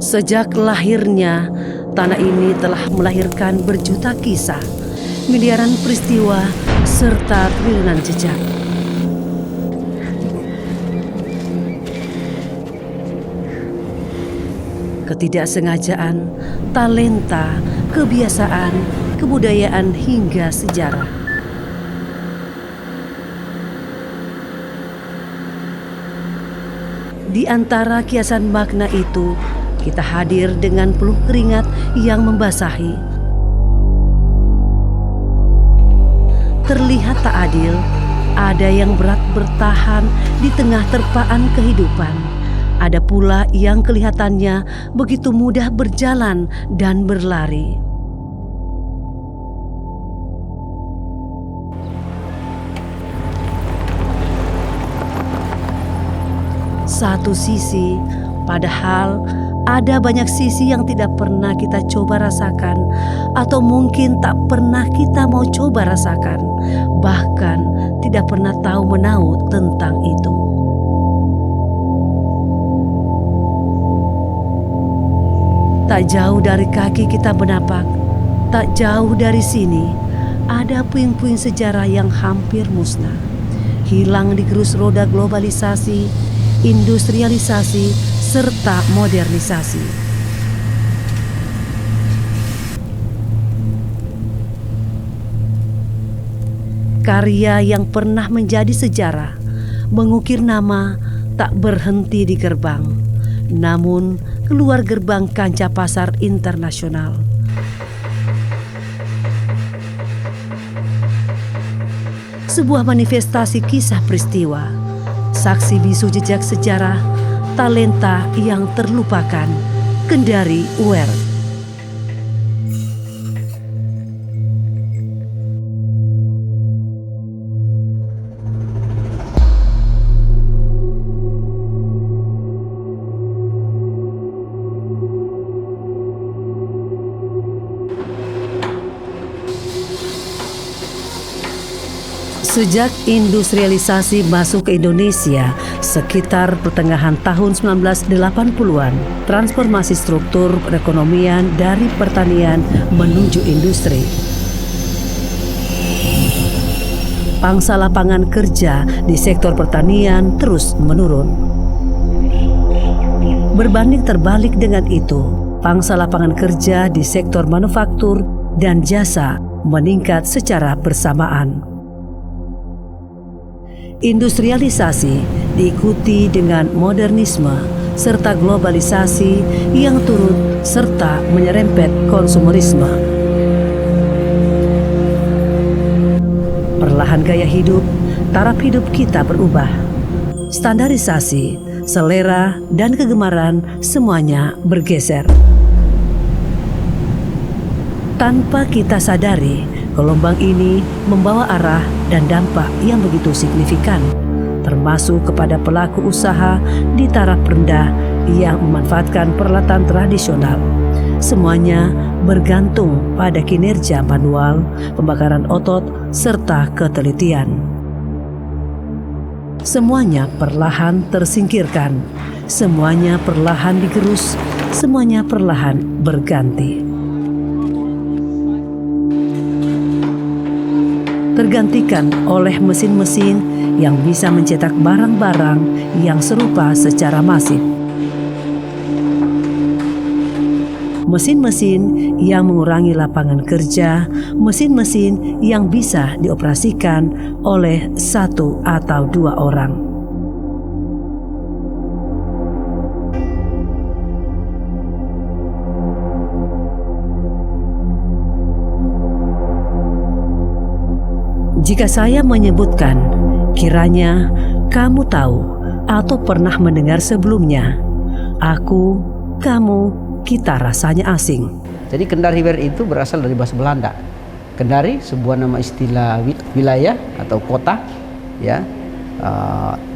Sejak lahirnya, tanah ini telah melahirkan berjuta kisah, miliaran peristiwa, serta triliunan jejak. Ketidaksengajaan, talenta, kebiasaan, kebudayaan hingga sejarah. Di antara kiasan makna itu, kita hadir dengan peluh keringat yang membasahi. Terlihat tak adil, ada yang berat bertahan di tengah terpaan kehidupan. Ada pula yang kelihatannya begitu mudah berjalan dan berlari. Satu sisi, padahal ada banyak sisi yang tidak pernah kita coba rasakan, atau mungkin tak pernah kita mau coba rasakan, bahkan tidak pernah tahu menahu tentang itu. Tak jauh dari kaki kita menapak, tak jauh dari sini, ada puing-puing sejarah yang hampir musnah, hilang digerus roda globalisasi, industrialisasi, serta modernisasi. Karya yang pernah menjadi sejarah, mengukir nama, tak berhenti di gerbang, namun keluar gerbang kancah pasar internasional. Sebuah manifestasi kisah peristiwa, saksi bisu jejak sejarah, talenta yang terlupakan. Kendari UER. Sejak industrialisasi masuk ke Indonesia sekitar pertengahan tahun 1980-an, transformasi struktur perekonomian dari pertanian menuju industri. Pangsa lapangan kerja di sektor pertanian terus menurun. Berbanding terbalik dengan itu, pangsa lapangan kerja di sektor manufaktur dan jasa meningkat secara bersamaan. Industrialisasi diikuti dengan modernisme serta globalisasi yang turut serta menyerempet konsumerisme. Perlahan gaya hidup, taraf hidup kita berubah. Standarisasi, selera, dan kegemaran semuanya bergeser. Tanpa kita sadari, gelombang ini membawa arah dan dampak yang begitu signifikan, termasuk kepada pelaku usaha di taraf rendah yang memanfaatkan peralatan tradisional. Semuanya bergantung pada kinerja manual, pembakaran otot, serta ketelitian. Semuanya perlahan tersingkirkan, semuanya perlahan digerus, semuanya perlahan berganti. Tergantikan oleh mesin-mesin yang bisa mencetak barang-barang yang serupa secara masif. Mesin-mesin yang mengurangi lapangan kerja, mesin-mesin yang bisa dioperasikan oleh 1 atau 2 orang. Jika saya menyebutkan, kiranya kamu tahu atau pernah mendengar sebelumnya, aku, kamu, kita rasanya asing. Jadi Kendari UER itu berasal dari bahasa Belanda. Kendari sebuah nama istilah wilayah atau kota, ya.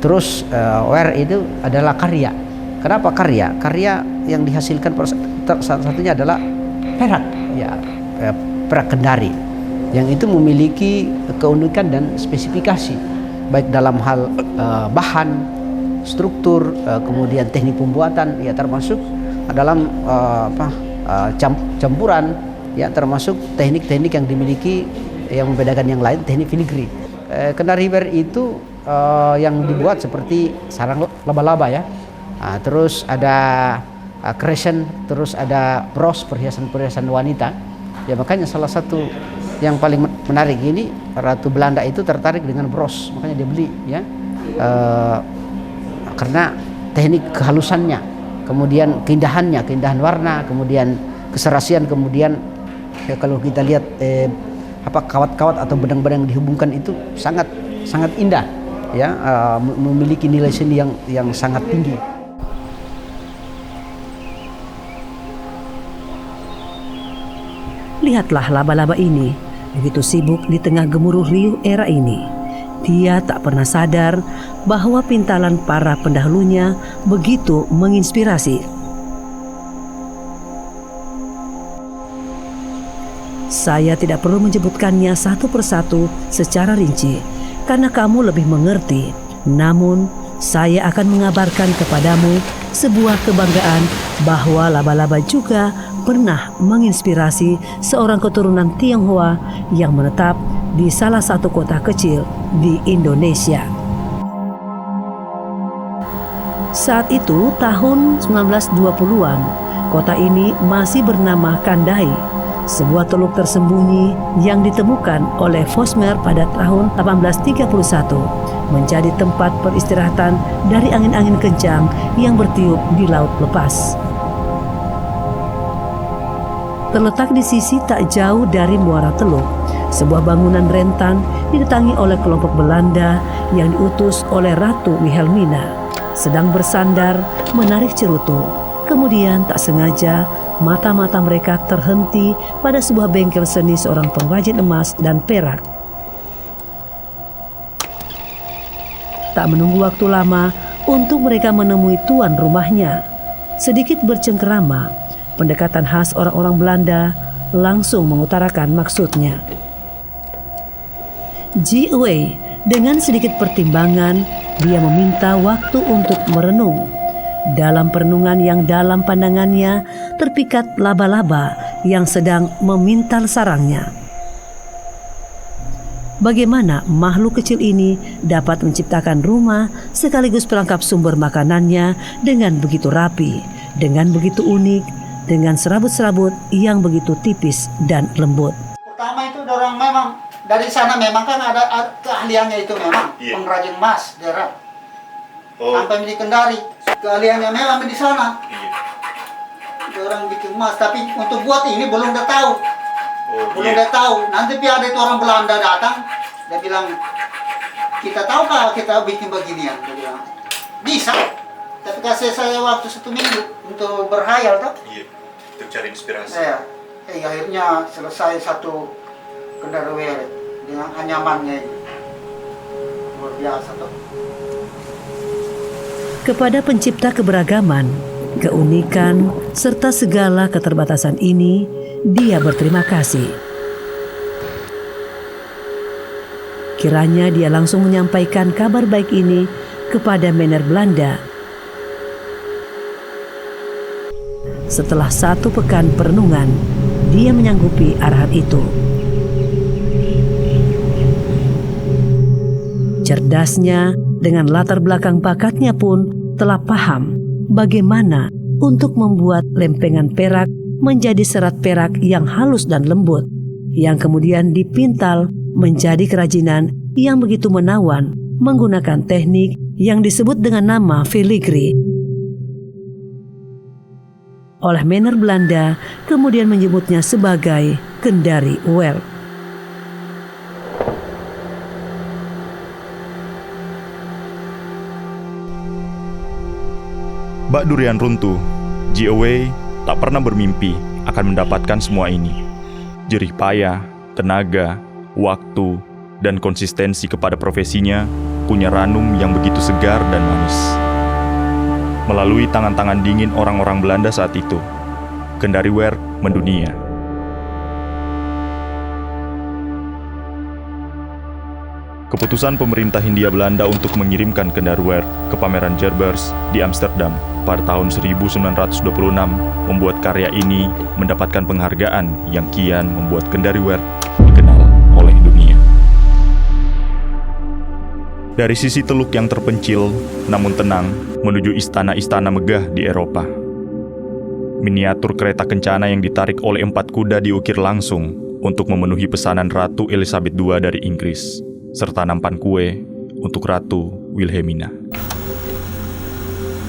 Terus UER itu adalah karya. Kenapa karya? Karya yang dihasilkan salah satunya adalah perak, ya, perak Kendari, yang itu memiliki keunikan dan spesifikasi baik dalam hal bahan, struktur, kemudian teknik pembuatan, ya termasuk dalam campuran, ya, termasuk teknik-teknik yang dimiliki yang membedakan yang lain, teknik filigree. Kendari wear itu yang dibuat seperti sarang laba-laba, ya. Terus ada crescent, terus ada bros, perhiasan-perhiasan wanita. Ya, makanya salah satu yang paling menarik ini, Ratu Belanda itu tertarik dengan bros, makanya dia beli, ya. Karena teknik kehalusannya, kemudian keindahan warna, kemudian keserasian, kemudian ya, kalau kita lihat kawat-kawat atau benang-benang yang dihubungkan itu sangat indah, ya, memiliki nilai seni yang sangat tinggi. Lihatlah laba-laba ini, begitu sibuk di tengah gemuruh riuh era ini. Dia tak pernah sadar bahwa pintalan para pendahulunya begitu menginspirasi. Saya tidak perlu menyebutkannya satu persatu secara rinci, karena kamu lebih mengerti. Namun, saya akan mengabarkan kepadamu sebuah kebanggaan bahwa laba-laba juga pernah menginspirasi seorang keturunan Tionghoa yang menetap di salah satu kota kecil di Indonesia. Saat itu tahun 1920-an, kota ini masih bernama Kandai, sebuah teluk tersembunyi yang ditemukan oleh Vosmer pada tahun 1831, menjadi tempat peristirahatan dari angin-angin kencang yang bertiup di laut lepas. Terletak di sisi tak jauh dari muara teluk, sebuah bangunan rentan didatangi oleh kelompok Belanda yang diutus oleh Ratu Wilhelmina, sedang bersandar menarik cerutu. Kemudian tak sengaja mata-mata mereka terhenti pada sebuah bengkel seni seorang pengrajin emas dan perak. Tak menunggu waktu lama untuk mereka menemui tuan rumahnya. Sedikit bercengkerama, pendekatan khas orang-orang Belanda langsung mengutarakan maksudnya. Ji Wei dengan sedikit pertimbangan, dia meminta waktu untuk merenung. Dalam perenungan yang dalam pandangannya terpikat laba-laba yang sedang memintal sarangnya. Bagaimana makhluk kecil ini dapat menciptakan rumah sekaligus perangkap sumber makanannya dengan begitu rapi, dengan begitu unik, dengan serabut-serabut yang begitu tipis dan lembut. Pertama itu orang memang dari sana memang kan ada keahliannya itu memang, iya, pengrajin emas daerah. Sampai di Kendari keahliannya memang di sana. Iya. Orang bikin emas, tapi untuk buat ini belum udah tahu. Belum udah tahu. Nanti ada itu orang Belanda datang, dia bilang, kita tahu kah kita bikin beginian? Dia bilang, bisa. Tapi kasih saya waktu 1 minggu untuk berhayal, toh? Iya, untuk cari inspirasi. Akhirnya selesai satu Kendari wear dengan anyamannya ini. Luar biasa, toh. Kepada pencipta keberagaman, keunikan, serta segala keterbatasan ini, dia berterima kasih. Kiranya dia langsung menyampaikan kabar baik ini kepada Mener Belanda. Setelah 1 pekan perenungan, dia menyanggupi arahan itu. Cerdasnya, dengan latar belakang bakatnya pun telah paham bagaimana untuk membuat lempengan perak menjadi serat perak yang halus dan lembut, yang kemudian dipintal menjadi kerajinan yang begitu menawan menggunakan teknik yang disebut dengan nama filigree. Oleh Mener Belanda kemudian menyebutnya sebagai Kendari wear. Bak Durian runtuh, Ji Wei tak pernah bermimpi akan mendapatkan semua ini. Jerih payah, tenaga, waktu, dan konsistensi kepada profesinya punya ranum yang begitu segar dan manis. Melalui tangan-tangan dingin orang-orang Belanda saat itu, Kendari wear mendunia. Keputusan pemerintah Hindia Belanda untuk mengirimkan Kendaruwerk ke pameran Gerbers di Amsterdam pada tahun 1926 membuat karya ini mendapatkan penghargaan yang kian membuat Kendaruwerk dikenal oleh dunia. Dari sisi teluk yang terpencil namun tenang menuju istana-istana megah di Eropa. Miniatur kereta kencana yang ditarik oleh 4 kuda diukir langsung untuk memenuhi pesanan Ratu Elizabeth II dari Inggris, serta nampan kue untuk Ratu Wilhelmina.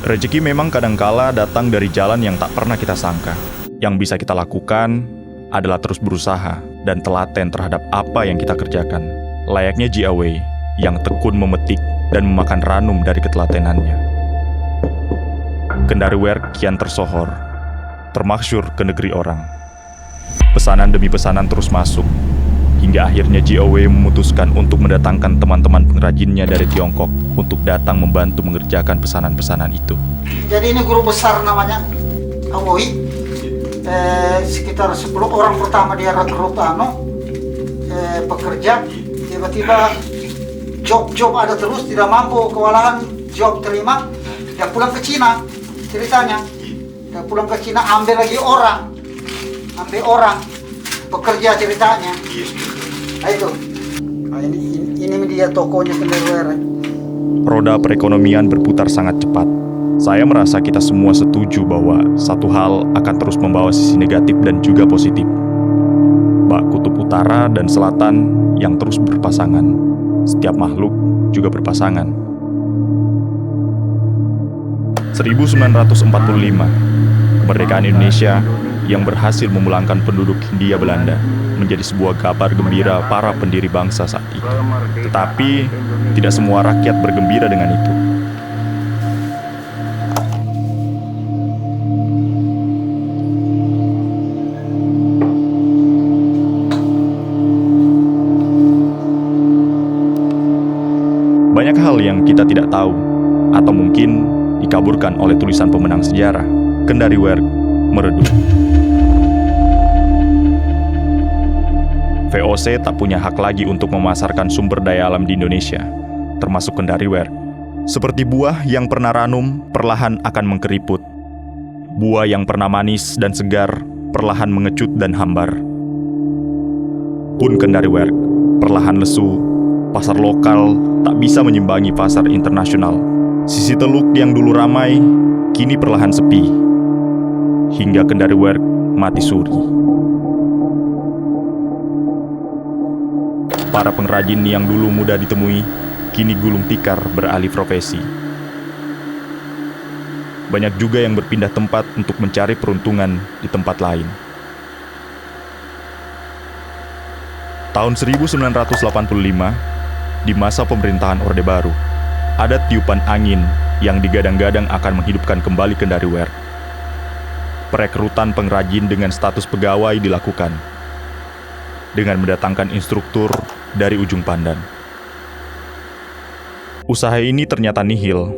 Rezeki memang kadangkala datang dari jalan yang tak pernah kita sangka. Yang bisa kita lakukan adalah terus berusaha dan telaten terhadap apa yang kita kerjakan. Layaknya Ji Awei yang tekun memetik dan memakan ranum dari ketelatenannya. Kendaruwerk kian tersohor, termasyhur ke negeri orang. Pesanan demi pesanan terus masuk, hingga akhirnya Ji Awei memutuskan untuk mendatangkan teman-teman pengrajinnya dari Tiongkok untuk datang membantu mengerjakan pesanan-pesanan itu. Jadi ini guru besar namanya Awei. Sekitar 10 orang pertama dia rekrut pekerja. Tiba-tiba job ada terus, tidak mampu, kewalahan job terima. Dia pulang ke Cina ceritanya. Dia pulang ke Cina ambil orang bekerja ceritanya. Nah, itu. Nah, ini dia tokonya Kendaruwerk. Roda perekonomian berputar sangat cepat. Saya merasa kita semua setuju bahwa satu hal akan terus membawa sisi negatif dan juga positif. Bak kutub utara dan selatan yang terus berpasangan. Setiap makhluk juga berpasangan. 1945, kemerdekaan Indonesia yang berhasil memulangkan penduduk Hindia Belanda menjadi sebuah kabar gembira para pendiri bangsa saat itu. Tetapi, tidak semua rakyat bergembira dengan itu. Banyak hal yang kita tidak tahu, atau mungkin dikaburkan oleh tulisan pemenang sejarah. Kendaruwerk meredup. VOC tak punya hak lagi untuk memasarkan sumber daya alam di Indonesia, termasuk Kendaruwerk. Seperti buah yang pernah ranum, perlahan akan mengkeriput. Buah yang pernah manis dan segar, perlahan mengecut dan hambar. Pun Kendaruwerk, perlahan lesu, pasar lokal tak bisa menyimbangi pasar internasional. Sisi teluk yang dulu ramai, kini perlahan sepi. Hingga Kendaruwerk mati suri. Para pengrajin yang dulu mudah ditemui, kini gulung tikar beralih profesi. Banyak juga yang berpindah tempat untuk mencari peruntungan di tempat lain. Tahun 1985, di masa pemerintahan Orde Baru, ada tiupan angin yang digadang-gadang akan menghidupkan kembali Kendaruwerk. Perekrutan pengrajin dengan status pegawai dilakukan, dengan mendatangkan instruktur dari ujung pandan. Usaha ini ternyata nihil.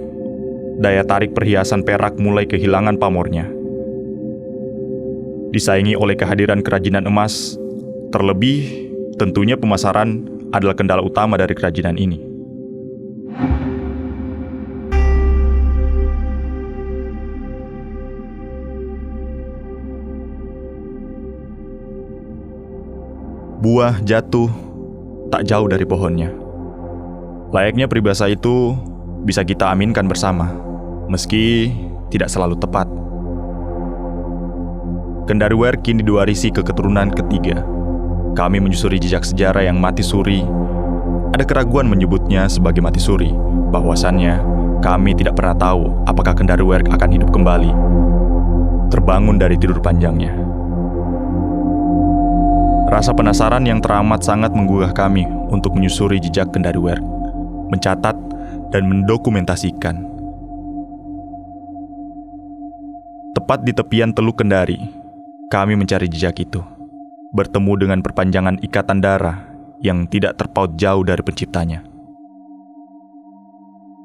Daya tarik perhiasan perak mulai kehilangan pamornya. Disaingi oleh kehadiran kerajinan emas, terlebih tentunya pemasaran adalah kendala utama dari kerajinan ini. Buah jatuh tak jauh dari pohonnya. Layaknya peribahasa itu bisa kita aminkan bersama, meski tidak selalu tepat. Kendaruwerk kini diwarisi ke keturunan ketiga. Kami menyusuri jejak sejarah yang mati suri. Ada keraguan menyebutnya sebagai mati suri, bahwasannya kami tidak pernah tahu apakah Kendaruwerk akan hidup kembali, terbangun dari tidur panjangnya. Rasa penasaran yang teramat sangat menggugah kami untuk menyusuri jejak Kendaruwerk, mencatat dan mendokumentasikan. Tepat di tepian Teluk Kendari, kami mencari jejak itu, bertemu dengan perpanjangan ikatan darah yang tidak terpaut jauh dari penciptanya.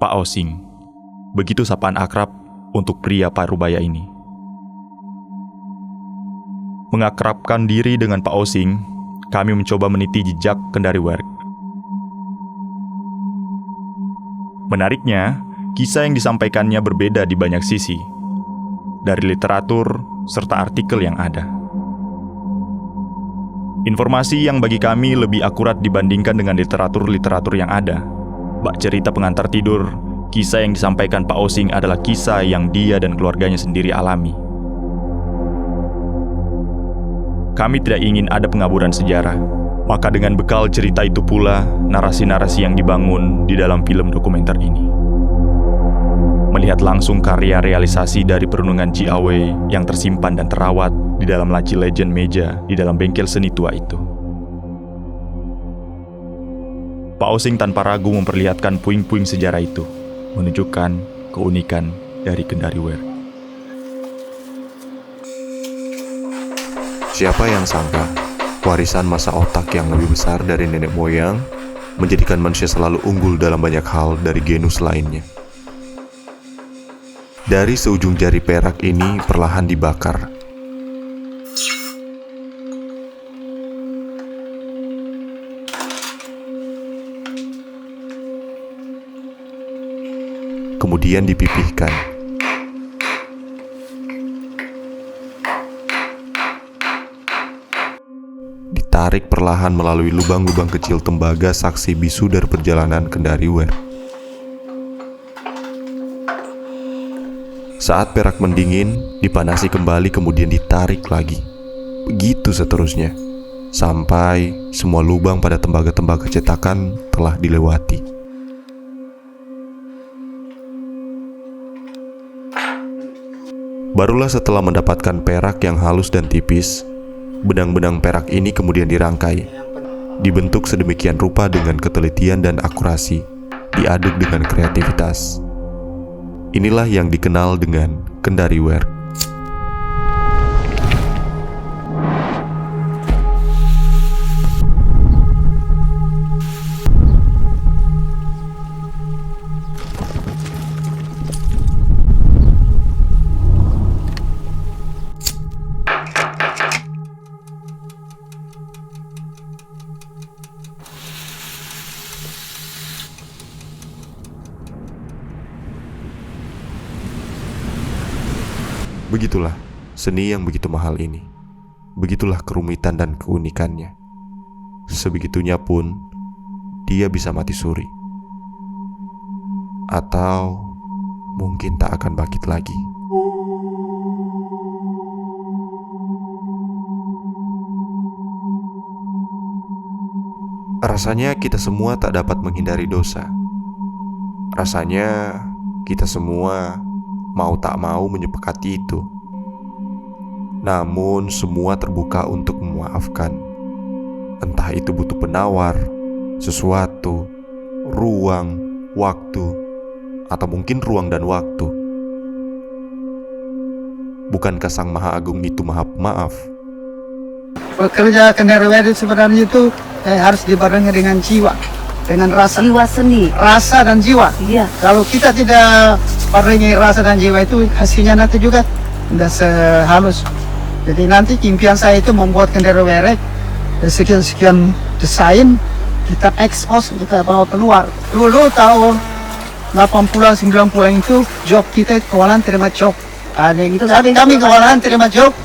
Pak Osing, begitu sapaan akrab untuk pria parubaya ini. Mengakrabkan diri dengan Pak Osing, kami mencoba meniti jejak Kendaruwerk. Menariknya, kisah yang disampaikannya berbeda di banyak sisi, dari literatur serta artikel yang ada. Informasi yang bagi kami lebih akurat dibandingkan dengan literatur-literatur yang ada. Bak cerita pengantar tidur, kisah yang disampaikan Pak Osing adalah kisah yang dia dan keluarganya sendiri alami. Kami tidak ingin ada pengaburan sejarah, maka dengan bekal cerita itu pula narasi-narasi yang dibangun di dalam film dokumenter ini. Melihat langsung karya realisasi dari perenungan Ji Awei yang tersimpan dan terawat di dalam laci legend meja di dalam bengkel seni tua itu. Pak Osing tanpa ragu memperlihatkan puing-puing sejarah itu, menunjukkan keunikan dari Kendari Werk. Siapa yang sangka, warisan masa otak yang lebih besar dari nenek moyang menjadikan manusia selalu unggul dalam banyak hal dari genus lainnya. Dari seujung jari perak ini perlahan dibakar. Kemudian dipipihkan. Ditarik perlahan melalui lubang-lubang kecil tembaga saksi bisu dari perjalanan Kendari Werk. Saat perak mendingin, dipanasi kembali kemudian ditarik lagi. Begitu seterusnya, sampai semua lubang pada tembaga-tembaga cetakan telah dilewati. Barulah setelah mendapatkan perak yang halus dan tipis, benang-benang perak ini kemudian dirangkai, dibentuk sedemikian rupa dengan ketelitian dan akurasi, diaduk dengan kreativitas. Inilah yang dikenal dengan Kendari Werk. Begitulah seni yang begitu mahal ini. Begitulah kerumitan dan keunikannya. Sebegitunya pun dia bisa mati suri. Atau mungkin tak akan bangkit lagi. Rasanya kita semua tak dapat menghindari dosa. Rasanya kita semua mau tak mau menyepakati itu. Namun semua terbuka untuk memaafkan. Entah itu butuh penawar, sesuatu, ruang, waktu, atau mungkin ruang dan waktu. Bukankah Sang Maha Agung itu Maha Pemaaf? Bekerja Kendari Werk sebenarnya itu harus dibarengi dengan jiwa, dengan rasa. Jiwa seni. Rasa dan jiwa. Iya. Kalau kita tidak barengi rasa dan jiwa itu, hasilnya nanti juga tidak sehalus. Jadi nanti impian saya itu membuat Kendari Werk, sekian-sekian desain kita ekspos, kita bawa keluar. Dulu tahun 80-an 90-an itu job kita kewalahan terima job. Kami kewalahan terima job,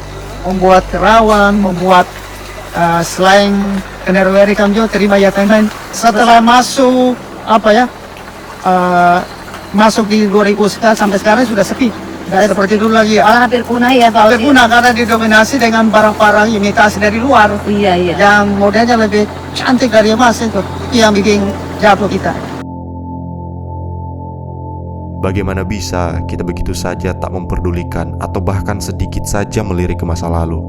membuat rawan, membuat selain Kendari Werk kami juga terima ya teman. Setelah masuk masuk di 2000 sampai sekarang sudah sepi. Tidak ada seperti dulu lagi. Hampir punah ya Pak. Hampir punah karena didominasi dengan barang-barang imitasi dari luar. Iya. Yang modelnya lebih cantik dari emas itu yang bikin jatuh kita. Bagaimana bisa kita begitu saja tak memperdulikan atau bahkan sedikit saja melirik ke masa lalu,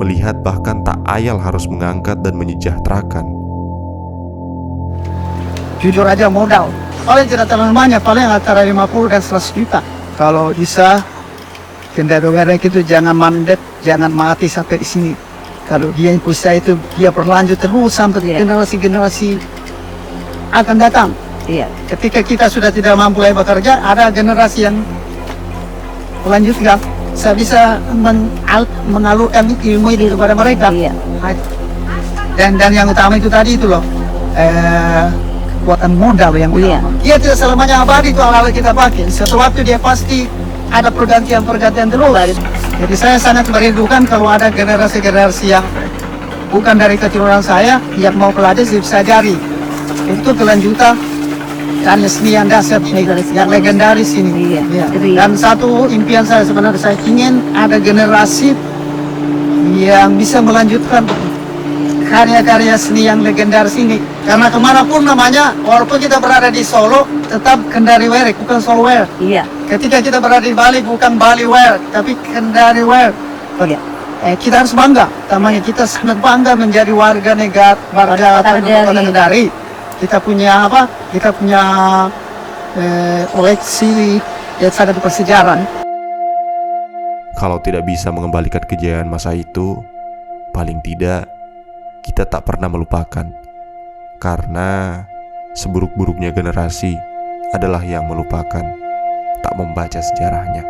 melihat bahkan tak ayal harus mengangkat dan menyejahterakan. Jujur aja modal paling tidak terlalu banyak, paling antara 50 dan 100 juta. Kalau bisa Kendari Werk itu jangan mandek, jangan mati sampai di sini. Kalau dia bisa itu dia berlanjut terus sampai generasi-generasi akan datang. Iya. Ketika kita sudah tidak mampu lagi bekerja, ada generasi yang melanjutkan. Saya bisa mengalurkan ilmu ini kepada mereka. Iya. Dan yang utama itu tadi itu loh, kekuatan modal yang utama. Dia tidak selamanya abadi itu hal-hal kita pakai. Sesuatu waktu dia pasti ada pergantian-pergantian terus. Jadi saya sangat merindukan kalau ada generasi-generasi yang bukan dari keturunan saya yang mau pelajari saya jari. Itu kelanjutan karya seni yang dasar yang legendaris ini. Dan satu impian saya sebenarnya, saya ingin ada generasi yang bisa melanjutkan karya-karya seni yang legendaris ini. Karena kemanapun namanya, walaupun kita berada di Solo, tetap Kendari Werik, bukan Solo Werik. Ketika kita berada di Bali, bukan Bali Werik, tapi Kendari Werik. Kita harus bangga, namanya kita sangat bangga menjadi warga negara Kendari. Kita punya apa? Kita punya koleksi yang sangat bersejarah. Kalau tidak bisa mengembalikan kejayaan masa itu, paling tidak kita tak pernah melupakan. Karena seburuk-buruknya generasi adalah yang melupakan, tak membaca sejarahnya.